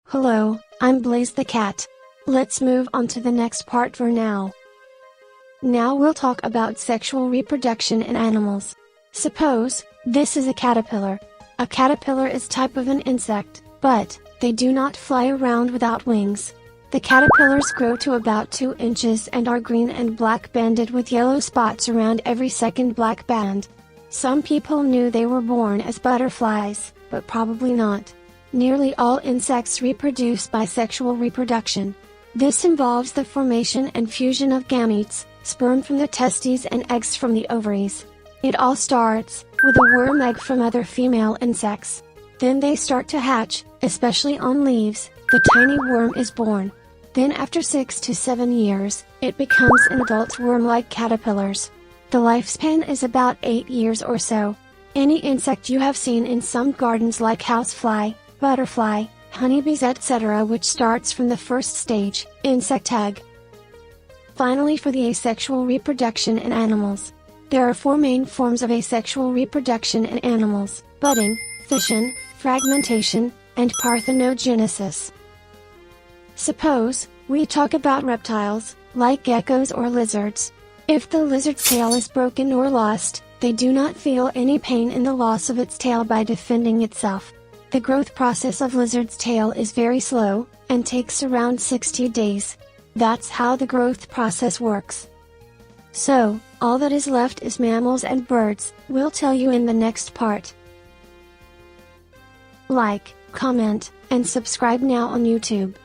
Hello, I'm Blaze the cat. Let's move on to the next part for now. Now we'll talk about sexual reproduction in animals. Suppose, this is a caterpillar. A caterpillar is type of an insect, but, they do not fly around without wings. The caterpillars grow to about 2 inches and are green and black banded with yellow spots around every second black band. Some people knew they were born as butterflies, but probably not. Nearly all insects reproduce by sexual reproduction. This involves the formation and fusion of gametes, sperm from the testes and eggs from the ovaries. It all starts with a worm egg from other female insects. Then they start to hatch, especially on leaves. The tiny worm is born. Then after 6 to 7 years, it becomes an adult worm like caterpillars. The lifespan is about 8 years or so. Any insect you have seen in some gardens like housefly, butterfly, honeybees etc. which starts from the first stage, insect egg. Finally, for the asexual reproduction in animals. There are 4 main forms of asexual reproduction in animals: budding, fission, fragmentation, and parthenogenesis. Suppose, we talk about reptiles, like geckos or lizards. If the lizard's tail is broken or lost, they do not feel any pain in the loss of its tail by defending itself. The growth process of lizard's tail is very slow, and takes around 60 days. That's how the growth process works. So, all that is left is mammals and birds. We'll tell you in the next part. Like, comment, and subscribe now on YouTube.